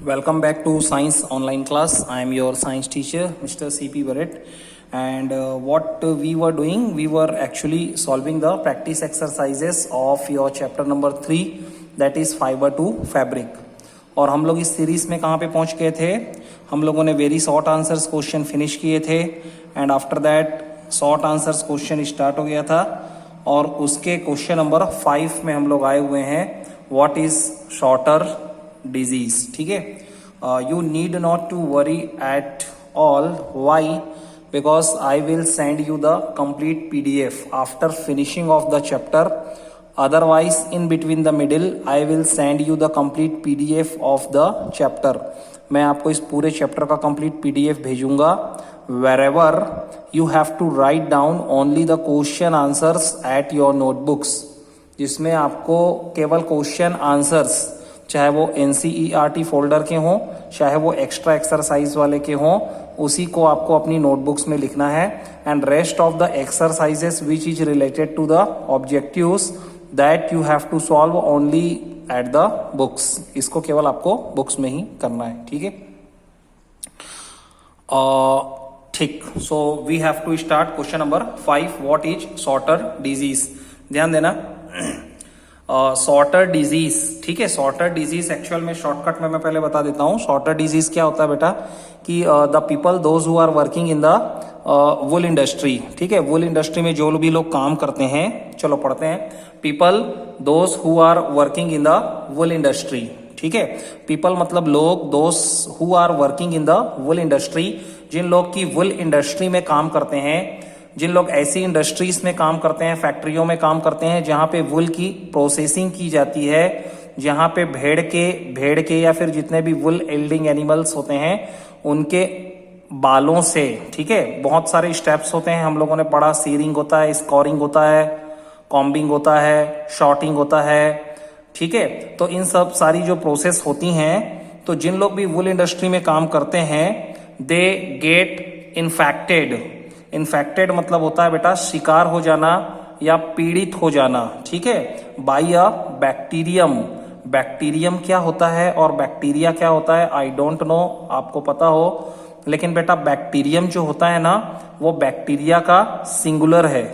Welcome back to Science Online class. I am your science teacher, Mr. C.P. Barrett. And what we were doing, we were actually solving the practice exercises of your chapter number 3, that is fiber to fabric. और हम लोग इस series में कहाँ पे पहुँच गए थे? हम लोगों ने very short answers question finish किए थे and after that short answers question start हो गया था और उसके क्वेश्चन नंबर 5 में हम लोग आए हुए हैं. What is sorter disease. ठीक है, you need not to worry at all. Why? Because I will send you the complete PDF after finishing of the chapter. Otherwise, in between the middle, I will send you the complete PDF of the chapter. मैं आपको इस पूरे chapter का complete PDF भेजूंगा. Wherever you have to write down only the question answers at your notebooks, जिसमें आपको केवल question answers, चाहे वो NCERT फोल्डर के हों, चाहे वो एक्स्ट्रा एक्सरसाइज वाले के हों, उसी को आपको अपनी नोटबुक्स में लिखना है. And rest of the exercises which is related to the objectives that you have to solve only at the books. इसको केवल आपको बुक्स में ही करना है. ठीक है, ठीक. So we have to start question number 5. What is sorter disease. ध्यान देना, शॉर्टर डिजीज. ठीक है, शॉर्टर डिजीज एक्चुअल में शॉर्टकट में मैं पहले बता देता हूं. शॉर्टर डिजीज क्या होता है बेटा कि the people those who are working in the wool industry. ठीक है, वुल इंडस्ट्री में जो भी लोग काम करते हैं, चलो पढ़ते हैं. People those who are working in the wool industry. ठीक है, पीपल मतलब लोग, those who are working in the wool industry, जिन लोग की वुल इंडस्ट्री में काम करते हैं, जिन लोग ऐसी इंडस्ट्रीज में काम करते हैं, फैक्ट्रियों में काम करते हैं जहां पे वुल की प्रोसेसिंग की जाती है, जहां पे भेड़ के या फिर जितने भी वुल एल्डिंग एनिमल्स होते हैं उनके बालों से. ठीक है, बहुत सारे स्टेप्स होते हैं, हम लोगों ने पढ़ा. सीरिंग होता है, स्कोरिंग होता है, कॉम्बिंग होता है, शॉर्टिंग होता है. ठीक है, तो इन सब सारी जो प्रोसेस होती हैं, तो जिन लोग भी वुल इंडस्ट्री में काम करते हैं दे गेट इन्फेक्टेड. इन्फेक्टेड मतलब होता है बेटा शिकार हो जाना या पीड़ित हो जाना. ठीक है, बाय अ बैक्टीरियम. बैक्टीरियम क्या होता है और बैक्टीरिया क्या होता है आई डोंट नो, आपको पता हो, लेकिन बेटा बैक्टीरियम जो होता है ना, वो बैक्टीरिया का सिंगुलर है.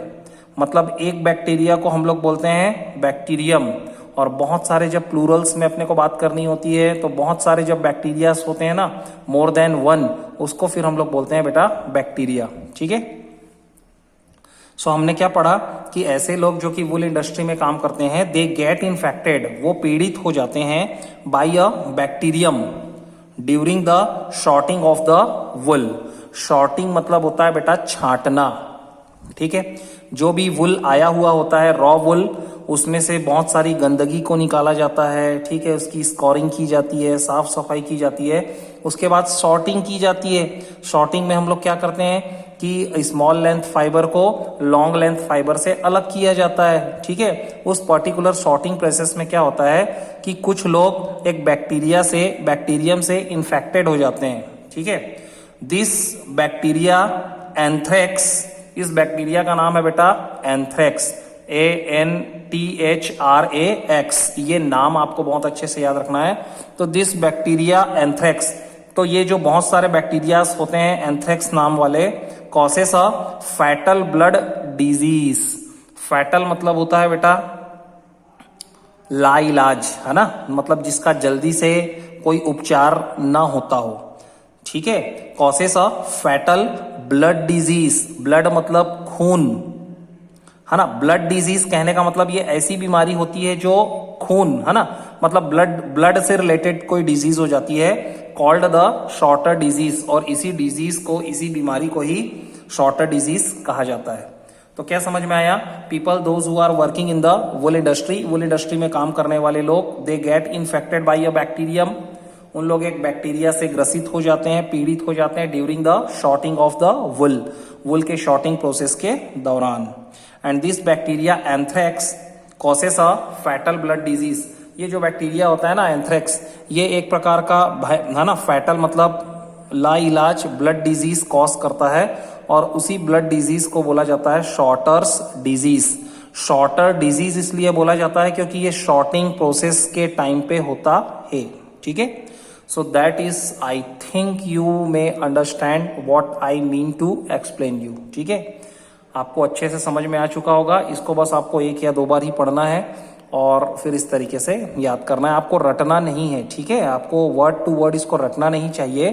मतलब एक बैक्टीरिया को हम लोग बोलते हैं बैक्टीरियम, और बहुत सारे जब प्लूरल्स में अपने को बात करनी होती है तो बहुत सारे जब बैक्टीरियास होते हैं ना, मोर देन वन, उसको फिर हम लोग बोलते हैं बेटा बैक्टीरिया. ठीक है, सो हमने क्या पढ़ा कि ऐसे लोग जो कि वुल इंडस्ट्री में काम करते हैं दे गेट इन्फेक्टेड, वो पीड़ित हो जाते हैं by a bacterium during the sorting of the wool. Sorting मतलब होता है बेटा छांटना. ठीक है, जो भी वुल आया हुआ होता है, रॉ वुल, उसमें से बहुत सारी गंदगी को निकाला जाता है. ठीक है, उसकी स्कोरिंग की जाती है, साफ सफाई की जाती है, उसके बाद सॉर्टिंग की जाती है. सॉर्टिंग में हम लोग क्या करते हैं कि स्मॉल लेंथ फाइबर को लॉन्ग लेंथ फाइबर से अलग किया जाता है. ठीक है, उस पर्टिकुलर सॉर्टिंग प्रोसेस में क्या होता है कि कुछ लोग एक बैक्टीरियम से इन्फेक्टेड हो जाते हैं. ठीक है, दिस बैक्टीरिया एंथ्रेक्स, इस बैक्टीरिया का नाम है बेटा एंथ्रेक्स, ANTHRAX. ये नाम आपको बहुत अच्छे से याद रखना है. तो दिस बैक्टीरिया एंथ्रेक्स, तो ये जो बहुत सारे बैक्टीरियाज होते हैं एंथ्रेक्स नाम वाले, causes a fatal blood disease. Fatal मतलब होता है बेटा लाइलाज, है ना, मतलब जिसका जल्दी से कोई उपचार ना होता हो. ठीक है, causes a fatal blood disease. Blood मतलब खून, है ना. ब्लड डिजीज कहने का मतलब ये ऐसी बीमारी होती है जो खून, है ना, मतलब ब्लड से रिलेटेड कोई डिजीज हो जाती है, कॉल्ड द शॉर्टर डिजीज. और इसी डिजीज को, इसी बीमारी को ही शॉर्टर डिजीज कहा जाता है. तो क्या समझ में आया? People those who are working in the wool industry, wool industry में काम करने वाले लोग, they get infected by a bacterium. उन लोग एक बैक्टीरिया से ग्रसित हो जाते हैं, पीड़ित हो जाते हैं during the sorting of the wool, wool के शॉर्टिंग प्रोसेस के दौरान. And this bacteria anthrax causes a fatal blood disease. ये जो बैक्टीरिया होता है ना एंथ्रेक्स, ये एक प्रकार का है ना, फैटल मतलब लाइलाज ब्लड डिजीज कॉज करता है, और उसी ब्लड डिजीज को बोला जाता है शॉर्टर्स डिजीज. शॉर्टर डिजीज इसलिए बोला जाता है क्योंकि ये शॉर्टिंग प्रोसेस के टाइम पे होता है. ठीक है, So that is, I think you may understand what I mean to explain you. ठीक है, आपको अच्छे से समझ में आ चुका होगा. इसको बस आपको एक या दो बार ही पढ़ना है और फिर इस तरीके से याद करना है. आपको रटना नहीं है, ठीक है. आपको वर्ड टू वर्ड इसको रटना नहीं चाहिए.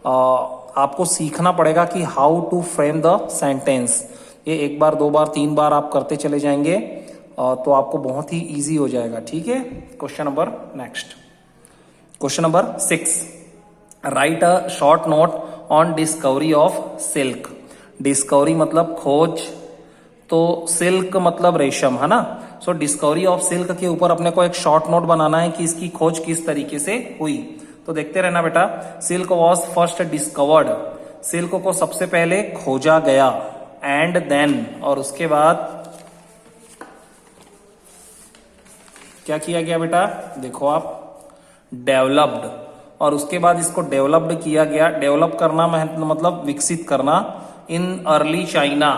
आपको सीखना पड़ेगा कि how to frame the sentence. ये एक बार, दो बार, तीन बार आप करते चले जाएंगे तो आपको बहुत ही इजी हो जाएगा. ठीक है. Question number next. Question number 6. Right a short note on discovery of silk. Discovery मतलब खोज, तो सिल्क मतलब रेशम, है ना. सो डिस्कवरी ऑफ सिल्क के ऊपर अपने को एक शॉर्ट नोट बनाना है कि इसकी खोज किस तरीके से हुई. तो देखते रहना बेटा. Silk was first discovered. Silk को सबसे पहले खोजा गया. एंड देन, और उसके बाद क्या किया गया बेटा, देखो आप, डेवलप्ड. और उसके बाद इसको डेवलप्ड किया गया. डेवलप करना मतलब विकसित करना. In early China.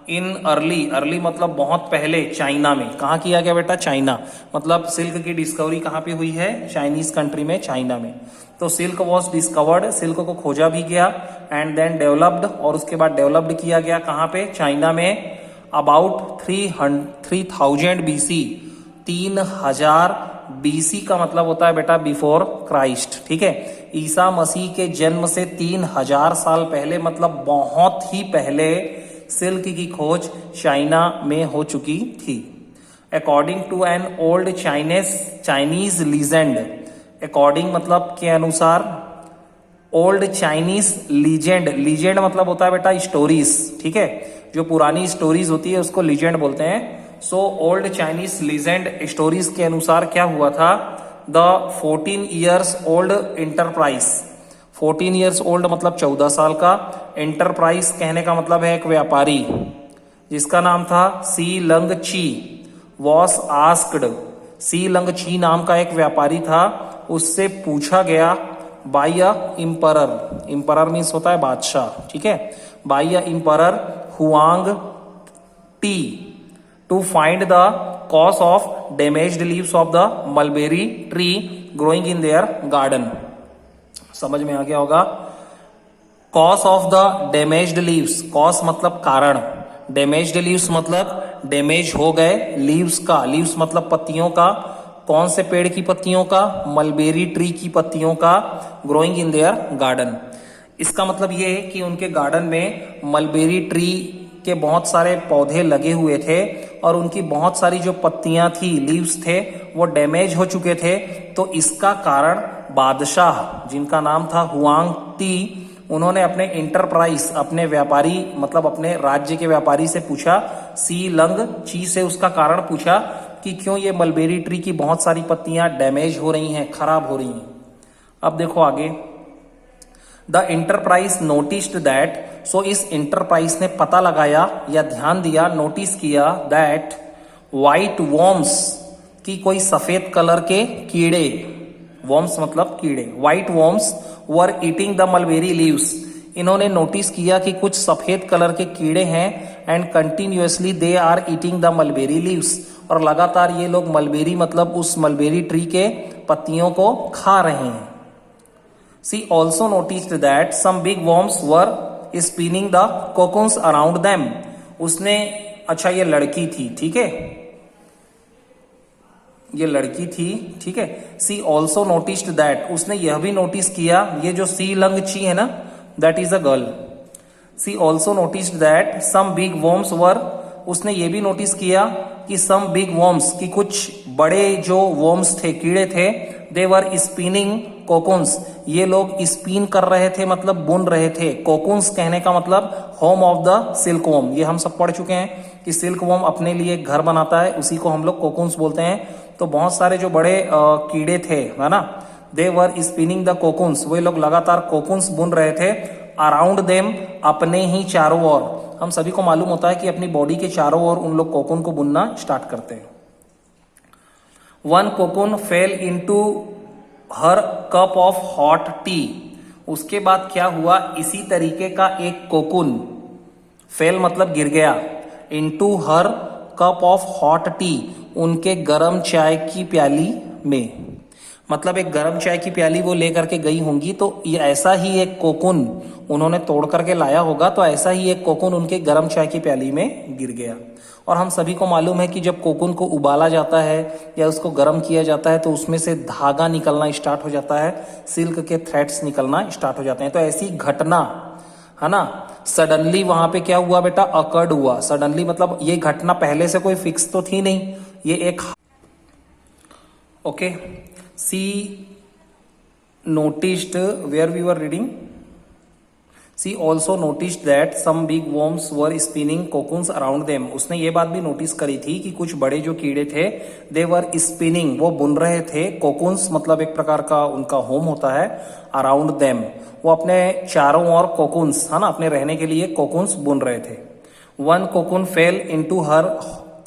In early मतलब बहुत पहले चाइना में. कहा किया गया बेटा, चाइना. मतलब सिल्क की डिस्कवरी कहां पे हुई है, चाइनीज कंट्री में, चाइना में. तो सिल्क वॉज डिस्कवर्ड, सिल्क को खोजा भी गया. एंड देन डेवलप्ड, और उसके बाद डेवलप्ड किया गया कहां पे, चाइना में. About 3000 BC. 3000 BC का मतलब होता है बेटा बिफोर क्राइस्ट. ठीक है. ईसा मसीह के जन्म से 3000 साल पहले, मतलब बहुत ही पहले सिल्क की खोज चाइना में हो चुकी थी. According to an old Chinese legend. According मतलब के अनुसार. Old Chinese legend. लीजेंड मतलब होता है बेटा स्टोरीज. ठीक है. जो पुरानी स्टोरीज होती है उसको लीजेंड बोलते हैं. So old Chinese legend stories के अनुसार क्या हुआ था, the 14 years old enterprise. 14 years old मतलब 14 साल का. एंटरप्राइज कहने का मतलब है एक व्यापारी जिसका नाम था Si Lung Chi. Was asked. Si Lung Chi नाम का एक व्यापारी था, उससे पूछा गया बाय अ इम्परर. इम्परर मीन्स होता है बादशाह. ठीक है. By a emperor Huang Ti to find the cause of damaged leaves of the mulberry tree growing in their garden. समझ में आ गया होगा. Cause of the damaged leaves. Cause मतलब कारण. डैमेज्ड लीव्स मतलब डैमेज हो गए लीव्स का. लीव्स मतलब पत्तियों का. कौन से पेड़ की पत्तियों का, मलबेरी ट्री की पत्तियों का. Growing in their garden. इसका मतलब ये है कि उनके गार्डन में मलबेरी ट्री के बहुत सारे पौधे लगे हुए थे और उनकी बहुत सारी जो पत्तियां थी, लीव्स थे, वो डैमेज हो चुके थे. तो इसका कारण बादशाह जिनका नाम था हुआंग टी, उन्होंने अपने इंटरप्राइज, अपने व्यापारी मतलब अपने राज्य के व्यापारी से पूछा. सी लंग ची से उसका कारण पूछा कि क्यों ये मलबेरी ट्री की बहुत सारी पत्तियां डैमेज हो रही हैं, खराब हो रही हैं. अब देखो आगे. The enterprise noticed that. So इस इंटरप्राइज ने पता लगाया या ध्यान दिया, नोटिस किया, दैट व्हाइट वॉर्म्स की कोई सफेद कलर के कीड़े. वॉर्म्स मतलब कीड़े. White worms were eating the mulberry leaves. इन्होंने नोटिस किया कि कुछ सफेद कलर के कीड़े हैं. And continuously they are eating the mulberry leaves. और लगातार ये लोग मलबेरी मतलब उस मलबेरी ट्री के पत्तियों को खा रहे हैं. She also noticed that some big worms were spinning the cocoons around them. उसने, अच्छा ये लड़की थी, ठीक है, ये लड़की थी, ठीक है. She also noticed that. उसने यह भी नोटिस किया, ये जो सी लंग ची है ना, that is a girl. She also noticed that some big worms were. उसने ये भी नोटिस किया कि some big worms, कि कुछ बड़े जो worms थे, कीड़े थे, they were spinning कोकुन्स. ये लोग स्पिन कर रहे थे मतलब बुन रहे थे. कोकुन्स कहने का मतलब home of the silk worm. ये हम सब पढ़ चुके हैं कि सिल्क वॉर्म अपने लिए घर बनाता है, उसी को हम लोग कोकुन्स बोलते हैं. तो बहुत सारे जो बड़े कीड़े थे, है ना, दे वर स्पिनिंग द कोकुन्स. वे लोग लगातार कोकुन्स बुन रहे थे. अराउंड देम, अपने ही चारों ओर. हम सभी को मालूम होता है कि अपनी बॉडी के चारों ओर उन लोग कोकुन को बुनना स्टार्ट करते हैं. One cocoon fail into her cup of hot T. उसके बाद क्या हुआ, इसी तरीके का एक कोकुन, फेल मतलब गिर गया, into her cup of hot T, उनके गरम चाय की प्याली में. मतलब एक गर्म चाय की प्याली वो लेकर के गई होंगी, तो ये ऐसा ही एक कोकुन उन्होंने तोड़ करके लाया होगा, तो ऐसा ही एक कोकुन उनके गर्म चाय की प्याली में गिर गया। और हम सभी को मालूम है कि जब कोकुन को उबाला जाता है या उसको गर्म किया जाता है तो उसमें से धागा निकलना स्टार्ट हो जाता है, सिल्क के थ्रेड्स निकलना स्टार्ट हो जाते हैं। तो ऐसी घटना है ना, सडनली वहां पे क्या हुआ बेटा, अकर्ड हुआ। सडनली मतलब ये घटना पहले से कोई फिक्स तो थी नहीं, ये एक okay. She noticed where we were reading, she also noticed that some big worms were spinning cocoons around them। उसने ये बात भी नोटिस करी थी कि कुछ बड़े जो कीड़े थे they were spinning, वो बुन रहे थे, cocoons मतलब एक प्रकार का उनका होम होता है, around them वो अपने चारों ओर cocoons है ना, अपने रहने के लिए cocoons बुन रहे थे। one cocoon fell into her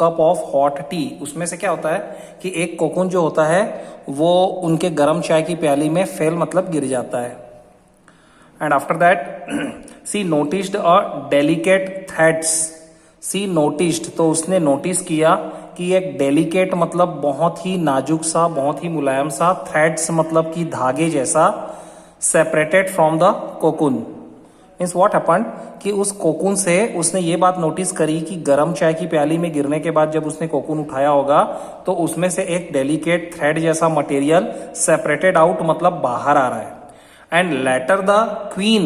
cup of hot T, उसमें से क्या होता है कि एक कोकुन जो होता है वो उनके गर्म चाय की प्याली में फेल मतलब गिर जाता है। And after that she noticed a delicate threads, she noticed तो उसने नोटिस किया कि एक डेलिकेट मतलब बहुत ही नाजुक सा, बहुत ही मुलायम सा, थ्रेड्स मतलब कि धागे जैसा, separated from the cocoon. Means what happened कि उस कोकुन से उसने ये बात नोटिस करी कि गर्म चाय की प्याली में गिरने के बाद जब उसने कोकुन उठाया होगा तो उसमें से एक डेलिकेट थ्रेड जैसा मटेरियल सेपरेटेड आउट मतलब बाहर आ रहा है। And later the queen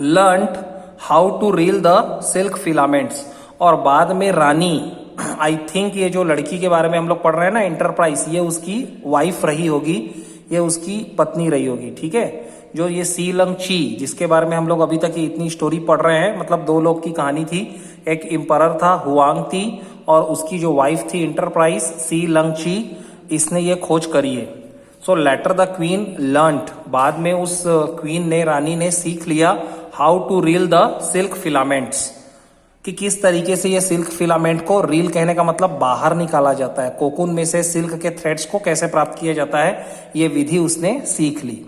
learned how to reel the silk filaments, और बाद में रानी, आई थिंक ये जो लड़की के बारे में हम लोग पढ़ रहे हैं ना, एंटरप्राइज, ये उसकी वाइफ रही होगी, ये उसकी पत्नी रही होगी, ठीक है। जो ये सी लंग ची जिसके बारे में हम लोग अभी तक इतनी स्टोरी पढ़ रहे हैं, मतलब दो लोग की कहानी थी, एक एम्परर था हुआंग थी और उसकी जो वाइफ थी एंटरप्राइज सी लंग ची, इसने ये खोज करी है। So later the queen learned, बाद में उस क्वीन ने, रानी ने सीख लिया how to reel the silk filaments, कि किस तरीके से ये सिल्क फिलामेंट को, रील कहने का मतलब बाहर निकाला जाता है, कोकुन में से सिल्क के थ्रेड्स को कैसे प्राप्त किया जाता है, ये विधि उसने सीख ली।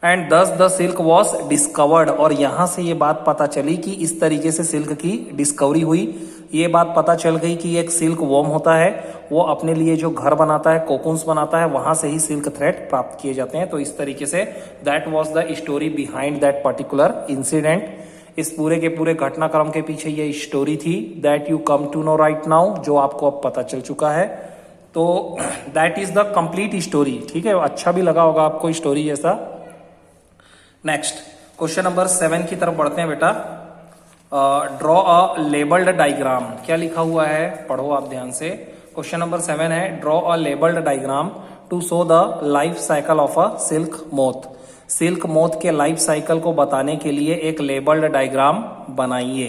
एंड दस द सिल्क वॉज डिस्कवर्ड, और यहां से ये बात पता चली कि इस तरीके से सिल्क की डिस्कवरी हुई। ये बात पता चल गई कि एक सिल्क वॉर्म होता है, वो अपने लिए जो घर बनाता है, कोकुन्स बनाता है, वहां से ही सिल्क थ्रेड प्राप्त किए जाते हैं। तो इस तरीके say that was the story behind that particular incident. इस पूरे के पूरे घटनाक्रम के पीछे ये स्टोरी थी that you come to know right now, जो आपको अब पता चल चुका है। तो that is the complete story, ठीक है। अच्छा भी लगा होगा आपको स्टोरी जैसा। नेक्स्ट क्वेश्चन नंबर 7 की तरफ बढ़ते हैं बेटा। ड्रॉ अ लेबल्ड डायग्राम, क्या लिखा हुआ है पढ़ो आप ध्यान से। क्वेश्चन नंबर 7 है draw a labelled diagram to show the life cycle of a silk moth. Silk moth के लाइफ साइकिल को बताने के लिए एक लेबल्ड डायग्राम बनाइए,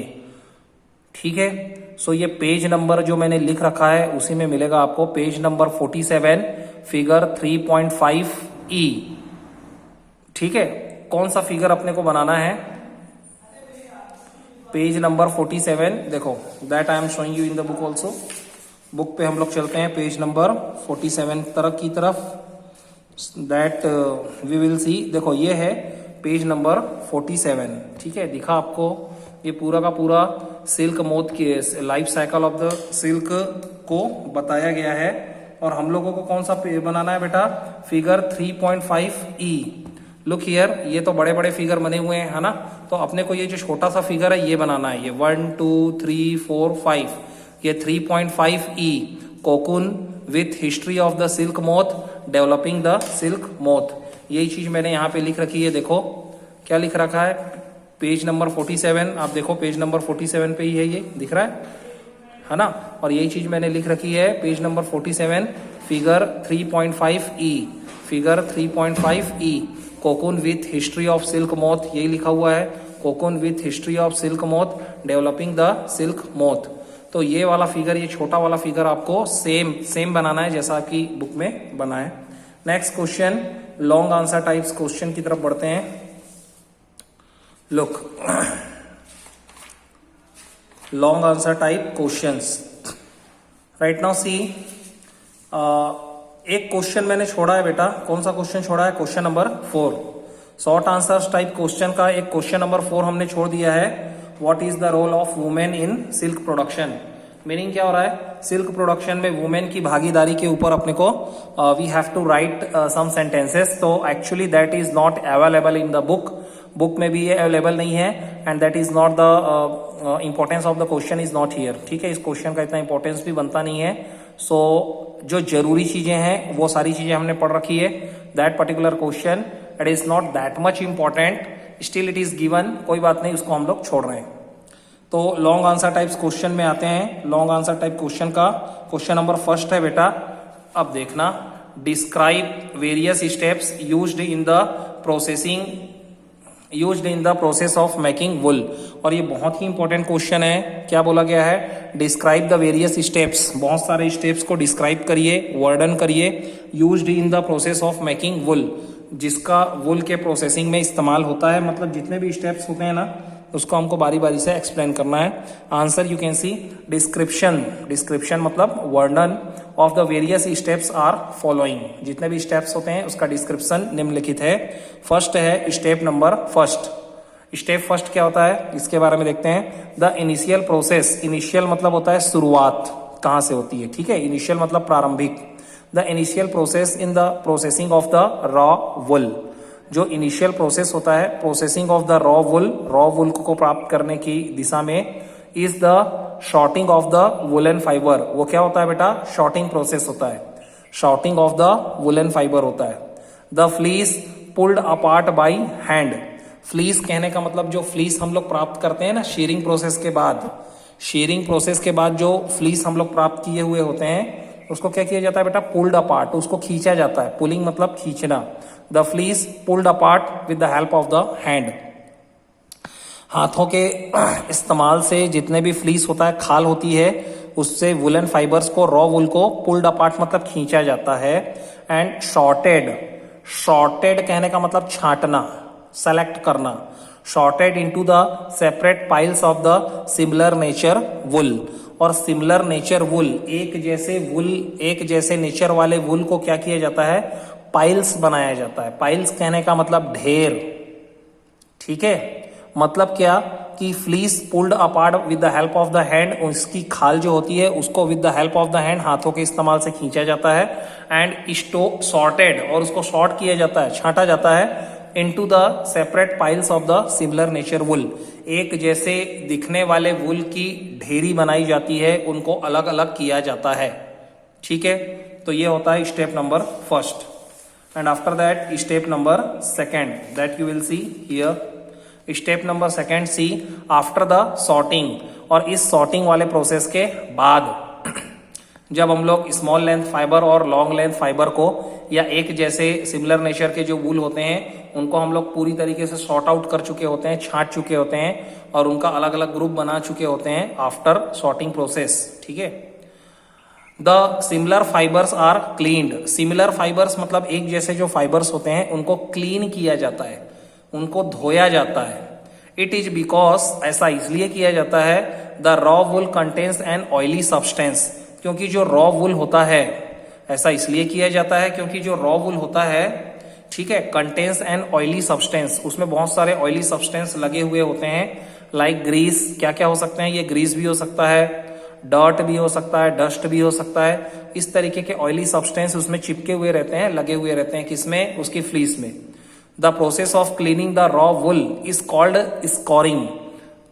ठीक है। सो ये पेज नंबर जो मैंने लिख रखा है उसी में मिलेगा आपको, पेज नंबर 47 फिगर 3.5E, ठीक है। कौन सा फिगर अपने को बनाना है, पेज नंबर 47, देखो that I am showing you in the book also. Book पे हम लोग चलते हैं पेज नंबर 47 तरफ की तरफ, दैट वी विल सी। देखो ये है पेज नंबर 47, ठीक है। दिखा आपको, ये पूरा का पूरा सिल्क मोथ की life cycle of the silk को बताया गया है। और हम लोगों को कौन सा बनाना है बेटा, फिगर 3.5E। लुक हियर, ये तो बड़े बड़े फिगर बने हुए हैं, है ना। तो अपने को ये जो छोटा सा फिगर है ये बनाना है, ये 1 2 3 4 5, ये 3.5E cocoon with history of the silk moth, developing the silk moth. यही चीज मैंने यहाँ पे लिख रखी है, देखो क्या लिख रखा है, पेज नंबर 47। आप देखो पेज नंबर 47 पे ही है, ये दिख रहा है ना। और यही चीज मैंने लिख रखी है page number 47 figure 3.5E, figure 3.5E cocoon with history of silk moth, यही लिखा हुआ है, cocoon with history of silk moth, developing the silk moth. तो ये वाला फिगर, ये छोटा वाला फिगर आपको सेम बनाना है जैसा आपकी बुक में बना है। Next question, long answer types question की तरफ बढ़ते हैं। Look, long answer type questions, right now see, एक क्वेश्चन मैंने छोड़ा है बेटा। कौन सा क्वेश्चन छोड़ा है, question number 4, short answers type question का एक क्वेश्चन नंबर 4 हमने छोड़ दिया है। What is the role of women in silk production. Meaning क्या हो रहा है, सिल्क प्रोडक्शन में वुमेन की भागीदारी के ऊपर अपने को we have to write some sentences. तो actually that is not available in the book में भी ये अवेलेबल नहीं है, and that is not the importance of the question is not here. ठीक है, इस क्वेश्चन का इतना इंपॉर्टेंस भी बनता नहीं है. सो जो जरूरी चीजें हैं वो सारी चीजें हमने पढ़ रखी है. That particular question it is not that much important, still it is given, कोई बात नहीं, उसको हम लोग छोड़ रहे हैं. तो लॉन्ग आंसर टाइप्स क्वेश्चन में आते हैं. लॉन्ग आंसर टाइप क्वेश्चन का क्वेश्चन नंबर फर्स्ट है बेटा, अब देखना, describe various steps used in the process of making wool. और ये बहुत ही इंपॉर्टेंट क्वेश्चन है. क्या बोला गया है, डिस्क्राइब द वेरियस स्टेप्स, बहुत सारे स्टेप्स को डिस्क्राइब करिए, वर्णन करिए, used in the process of making wool, जिसका वुल के प्रोसेसिंग में इस्तेमाल होता है. मतलब जितने भी स्टेप्स होते हैं ना, उसको हमको बारी बारी से एक्सप्लेन करना है. Answer you can see, description मतलब वर्णन of the various steps are following. जितने भी स्टेप्स होते हैं उसका डिस्क्रिप्शन निम्नलिखित है. फर्स्ट है step number first. Step first क्या होता है, इसके बारे में देखते हैं. द इनिशियल प्रोसेस, इनिशियल मतलब होता है शुरुआत, कहां से होती है. ठीक है, इनिशियल मतलब प्रारंभिक. The initial process in the processing of the raw wool, जो इनिशियल प्रोसेस होता है processing of the raw wool को प्राप्त करने की दिशा में, is the sorting of the woollen fibre. वो क्या होता है बेटा, शॉर्टिंग प्रोसेस होता है, sorting of the woollen fibre होता है. The fleece pulled apart by hand. Fleece कहने का मतलब जो फ्लीस हम लोग प्राप्त करते हैं ना शेयरिंग प्रोसेस के बाद जो फ्लीस हम लोग प्राप्त किए हुए होते हैं, उसको क्या किया जाता है बेटा, पुल्ड अपार्ट, उसको खींचा जाता है. पुलिंग मतलब खींचना. The fleece pulled apart with the help of the hand. हाथों के इस्तेमाल से जितने भी फ्लीस होता है, खाल होती है, उससे वुलन फाइबर्स को, रॉ वुल को पुल्ड अपार्ट मतलब खींचा जाता है. एंड शॉर्टेड कहने का मतलब छांटना, सेलेक्ट करना. Sorted into the separate piles of the similar nature wool. और सिमिलर नेचर वुल, एक जैसे नेचर वाले वुल को क्या किया जाता है, पाइल्स बनाया जाता है. पाइल्स कहने का मतलब ढेर. ठीक है, मतलब क्या कि fleece pulled apart with the help of the hand, उसकी खाल जो होती है उसको with the help of the hand, हाथों के इस्तेमाल से खींचा जाता है. एंड सॉर्टेड, और उसको सॉर्ट किया जाता है, छांटा जाता है, into the separate piles of the similar nature wool. एक जैसे दिखने वाले वुल की ढेरी बनाई जाती है, उनको अलग अलग किया जाता है. ठीक है, तो ये होता है step number first. And after that step number second, that you will see here. Step number second, see after the sorting. और इस सॉर्टिंग वाले प्रोसेस के बाद जब हम लोग स्मॉल लेंथ फाइबर और लॉन्ग लेंथ फाइबर को, या एक जैसे सिमिलर नेचर के जो वूल होते हैं, उनको हम लोग पूरी तरीके से सॉर्ट आउट कर चुके होते हैं, छांट चुके होते हैं, और उनका अलग अलग ग्रुप बना चुके होते हैं आफ्टर सॉर्टिंग प्रोसेस. ठीक है, the similar fibres are cleaned. Similar fibres मतलब एक जैसे जो फाइबर्स होते हैं, उनको क्लीन किया जाता है, उनको धोया जाता है. इट इज बिकॉज, ऐसा इसलिए किया जाता है, the raw wool contains an oily substance. क्योंकि जो रॉ वुल होता है, ऐसा इसलिए किया जाता है क्योंकि जो रॉ वुल होता है, ठीक है, कंटेन्स एन ऑयली सब्सटेंस, उसमें बहुत सारे ऑयली सब्सटेंस लगे हुए होते हैं. लाइक ग्रीस, क्या क्या हो सकते हैं, ये ग्रीस भी हो सकता है, डर्ट भी हो सकता है, डस्ट भी हो सकता है. इस तरीके के ऑयली सब्सटेंस उसमें चिपके हुए रहते हैं, लगे हुए रहते हैं. किसमें, उसकी फ्लीस में. The process of cleaning the raw wool is called scouring.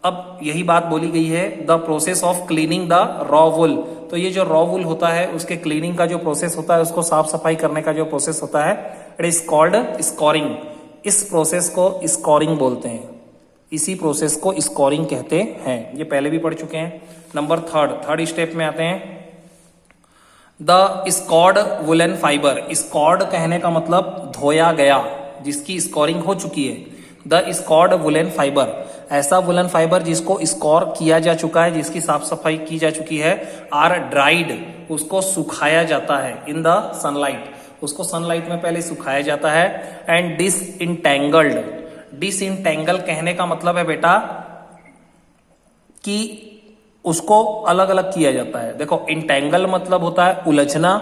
अब यही बात बोली गई है, the process of cleaning the raw wool. तो ये जो रॉ वुल होता है, उसके क्लीनिंग का जो प्रोसेस होता है, उसको साफ सफाई करने का जो प्रोसेस होता है, इट इज कॉल्ड स्कोरिंग. इस प्रोसेस को स्कोरिंग बोलते हैं, इसी प्रोसेस को स्कोरिंग कहते हैं. ये पहले भी पढ़ चुके हैं. नंबर थर्ड स्टेप में आते हैं. The scoured woollen fibre. Scoured कहने का मतलब धोया गया, जिसकी स्कोरिंग हो चुकी है. द स्कॉर्ड वुलन फाइबर, ऐसा वुलन फाइबर जिसको स्कोर किया जा चुका है, जिसकी साफ सफाई की जा चुकी है. आर ड्राइड, उसको सुखाया जाता है. इन द सनलाइट, उसको सनलाइट में पहले सुखाया जाता है. एंड डिसइंटेंगल्ड. डिसइंटेंगल कहने का मतलब है बेटा कि उसको अलग अलग किया जाता है. देखो, इंटेंगल मतलब होता है उलझना,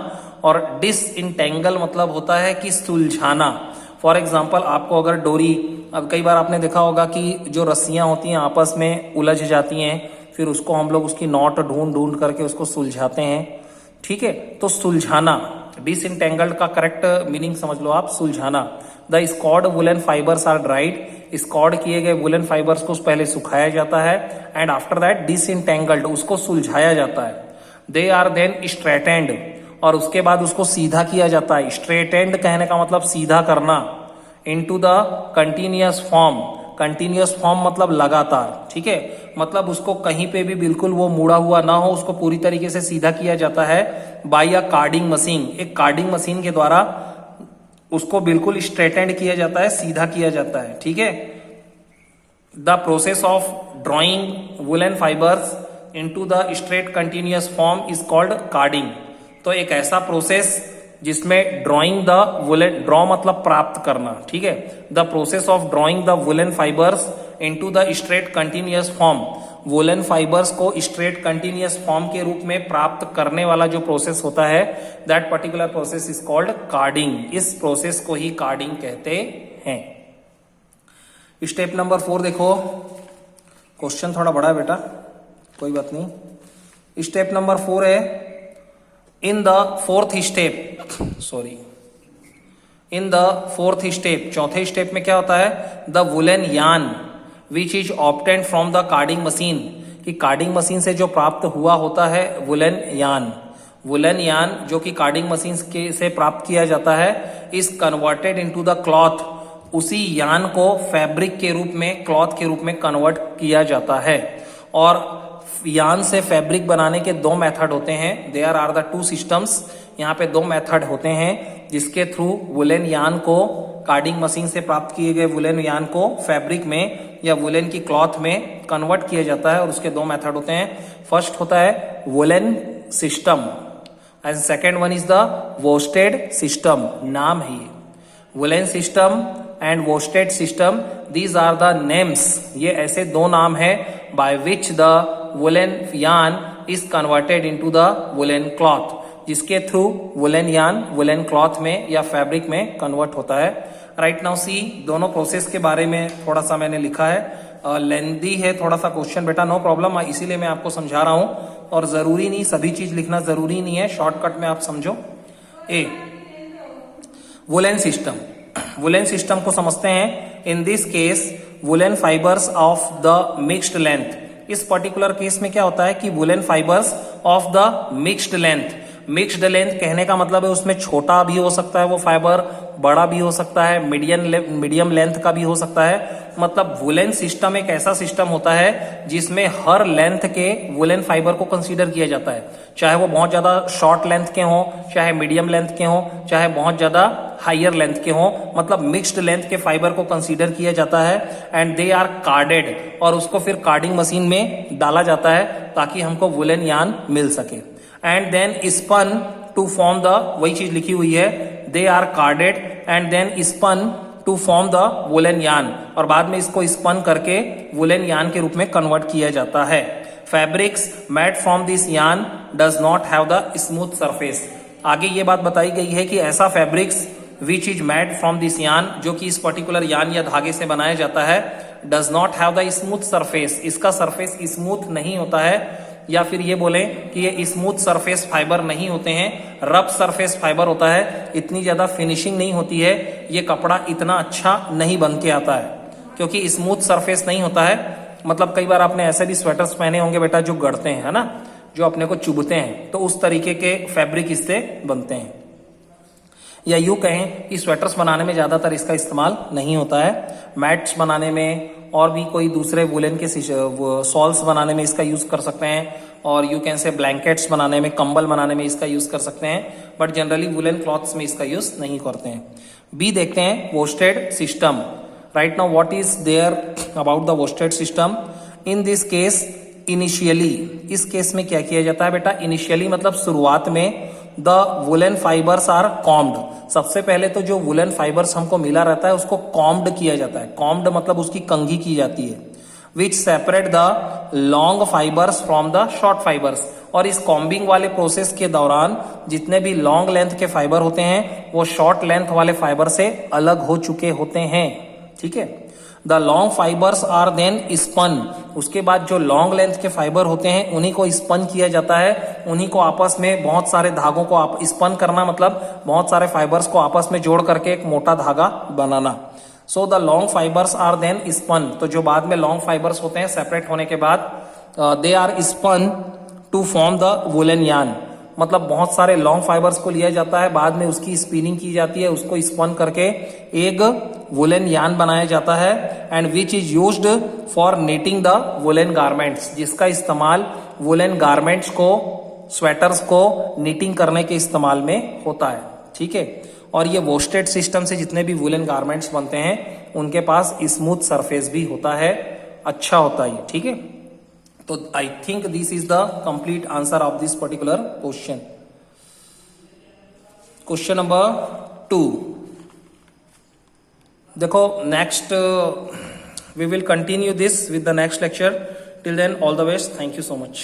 और डिसइंटेंगल मतलब होता है कि सुलझाना. फॉर एग्जाम्पल, आपको अगर डोरी, अब कई बार आपने देखा होगा कि जो रस्सियां होती हैं आपस में उलझ जाती हैं, फिर उसको हम लोग उसकी नॉट ढूंढ ढूंढ करके उसको सुलझाते हैं, ठीक है। तो सुलझाना, डिसइंटेंगल्ड का करेक्ट मीनिंग समझ लो आप, सुलझाना। The scoured woollen fibres are dried, scoured किए गए वुलन फाइबर्स को पहले सुखाया जाता है, एंड आफ्टर दैट डिसइंटेंगल्ड, उसको सुलझाया जाता है। दे आर देन स्ट्रेटेंड, और उसके बाद उसको सीधा किया जाता है। स्ट्रेटेंड कहने का मतलब सीधा करना। Into the continuous form, continuous form मतलब लगातार, ठीक है। मतलब उसको कहीं पे भी बिल्कुल वो मुड़ा हुआ ना हो, उसको पूरी तरीके से सीधा किया जाता है बाय अ कार्डिंग मशीन, एक कार्डिंग मशीन के द्वारा उसको बिल्कुल स्ट्रेटेंड किया जाता है, सीधा किया जाता है, ठीक है। The process of drawing woollen fibres into the straight continuous form is called carding. तो एक ऐसा प्रोसेस जिसमें ड्रॉइंग द वुलन, ड्रॉ मतलब प्राप्त करना, ठीक है। The process of drawing the woollen fibres into the straight continuous form, woollen fibres को स्ट्रेट कंटिन्यूअस फॉर्म के रूप में प्राप्त करने वाला जो प्रोसेस होता है, that particular process is called carding. इस प्रोसेस को ही कार्डिंग कहते हैं। स्टेप नंबर 4 देखो, क्वेश्चन थोड़ा बड़ा है बेटा, कोई बात नहीं। स्टेप नंबर 4 है, इन द फोर्थ स्टेप, चौथे स्टेप में क्या होता है, द वुलन यान which is obtained from the carding machine, कि कार्डिंग मशीन से जो प्राप्त हुआ होता है वुलन यान, वुलन यान जो कि कार्डिंग मशीन से प्राप्त किया जाता है, is converted into the cloth, उसी यान को फैब्रिक के रूप में, क्लॉथ के रूप में कन्वर्ट किया जाता है। और यान से फैब्रिक बनाने के 2 मेथड होते हैं, देयर आर द 2 सिस्टम्स। यहाँ पे 2 मेथड होते हैं जिसके थ्रू वुलन यान को, कार्डिंग मशीन से प्राप्त किए गए वुलन यान को फैब्रिक में या वुलन की क्लॉथ में कन्वर्ट किया जाता है, और उसके 2 मेथड होते हैं। फर्स्ट होता है woollen system and second one is the worsted system, नाम है ये woollen system and worsted system. These are the names, ये ऐसे 2 नाम है by which the woollen yarn is converted into the woollen cloth, जिसके through woollen yarn woollen cloth में या फैब्रिक में कन्वर्ट होता है। राइट नाउ सी, दोनों प्रोसेस के बारे में थोड़ा सा मैंने लिखा है, लेंदी है थोड़ा सा क्वेश्चन बेटा, नो प्रॉब्लम, इसीलिए मैं आपको समझा रहा हूं, और जरूरी नहीं, सभी चीज लिखना जरूरी नहीं है, शॉर्टकट में आप समझो। ए, वुलन सिस्टम, वुलन सिस्टम को समझते हैं। इन this case woollen fibres of the mixed length, इस पर्टिकुलर केस में क्या होता है कि woollen fibres of the mixed length, mixed length कहने का मतलब है उसमें छोटा भी हो सकता है वो फाइबर, बड़ा भी हो सकता है, मीडियम लेंथ का भी हो सकता है। मतलब वुलन सिस्टम एक ऐसा सिस्टम होता है जिसमें हर लेंथ के वुलन फाइबर को कंसीडर किया जाता है, चाहे वो बहुत ज्यादा शॉर्ट लेंथ के हों, चाहे मीडियम लेंथ के हों, चाहे बहुत ज्यादा हायर लेंथ के हों, मतलब मिक्स्ड लेंथ के फाइबर को कंसीडर किया जाता है। एंड दे आर कार्डेड, और उसको फिर कार्डिंग मशीन में डाला जाता है ताकि हमको वुलन यान मिल सके। And then spun to form the, वही चीज लिखी हुई है, they are carded and then spun to form the woollen yarn, और बाद में इसको स्पन करके वुलन यान के रूप में कन्वर्ट किया जाता है। फैब्रिक्स मेड फ्रॉम दिस यान does not have the smooth surface, आगे ये बात बताई गई है कि ऐसा fabrics which is made from this यान, जो कि इस पर्टिकुलर यान या धागे से बनाया जाता है, does not have the smooth surface, इसका सरफेस स्मूथ नहीं होता है, या फिर ये बोले कि ये स्मूथ सरफेस फाइबर नहीं होते हैं, रफ सरफेस फाइबर होता है, इतनी ज्यादा फिनिशिंग नहीं होती है, ये कपड़ा इतना अच्छा नहीं बन के आता है क्योंकि स्मूथ सरफेस नहीं होता है। मतलब कई बार आपने ऐसे भी स्वेटर्स पहने होंगे बेटा जो गड़ते हैं, है ना, जो अपने को चुभते हैं, तो उस तरीके के फैब्रिक इससे बनते हैं। या यूं कहें कि स्वेटर्स बनाने में ज्यादातर इसका इस्तेमाल नहीं होता है, मैट्स बनाने में और भी कोई दूसरे वुलन के सॉल्स बनाने में इसका यूज कर सकते हैं, और यू कैन से ब्लैंकेट्स बनाने में, कंबल बनाने में इसका यूज कर सकते हैं, बट जनरली वुलन क्लॉथ्स में इसका यूज नहीं करते हैं। बी देखते हैं, worsted system. Right now what is there about the worsted system? In this case initially, इस केस में क्या किया जाता है बेटा, इनिशियली मतलब शुरुआत में, the woollen fibres are combed, सबसे पहले तो जो वुलन फाइबर्स हमको मिला रहता है उसको कॉम्ड किया जाता है, कॉम्ड मतलब उसकी कंघी की जाती है, विच separate the long fibres from the short fibres, और इस कॉम्बिंग वाले प्रोसेस के दौरान जितने भी लॉन्ग लेंथ के फाइबर होते हैं वो शॉर्ट लेंथ वाले फाइबर से अलग हो चुके होते हैं। ठीक है। The long fibres are then spun, उसके बाद जो लॉन्ग लेंथ के फाइबर होते हैं उन्हीं को स्पन किया जाता है, उन्हीं को आपस में बहुत सारे धागों को आप स्पन करना मतलब बहुत सारे फाइबर्स को आपस में जोड़ करके एक मोटा धागा बनाना। So the long fibres are then spun, तो जो बाद में लॉन्ग फाइबर्स होते हैं सेपरेट होने के बाद they are spun to form the woollen yarn, मतलब बहुत सारे लॉन्ग फाइबर्स को लिया जाता है, बाद में उसकी स्पिनिंग की जाती है, उसको स्पन करके एक वुलन यार्न बनाया जाता है, and which is used for knitting the woollen garments, जिसका इस्तेमाल वुलन गारमेंट्स को, स्वेटर्स को नीटिंग करने के इस्तेमाल में होता है। ठीक है, और ये वोस्टेड सिस्टम से जितने भी वुलन गारमेंट्स बनते हैं उनके पास स्मूथ सरफेस भी होता है, अच्छा होता है। ठीक है, तो I think this is the complete answer of this particular question. Question number 2 देखो, next we will continue this with the next lecture. Till then all the best, thank you so much.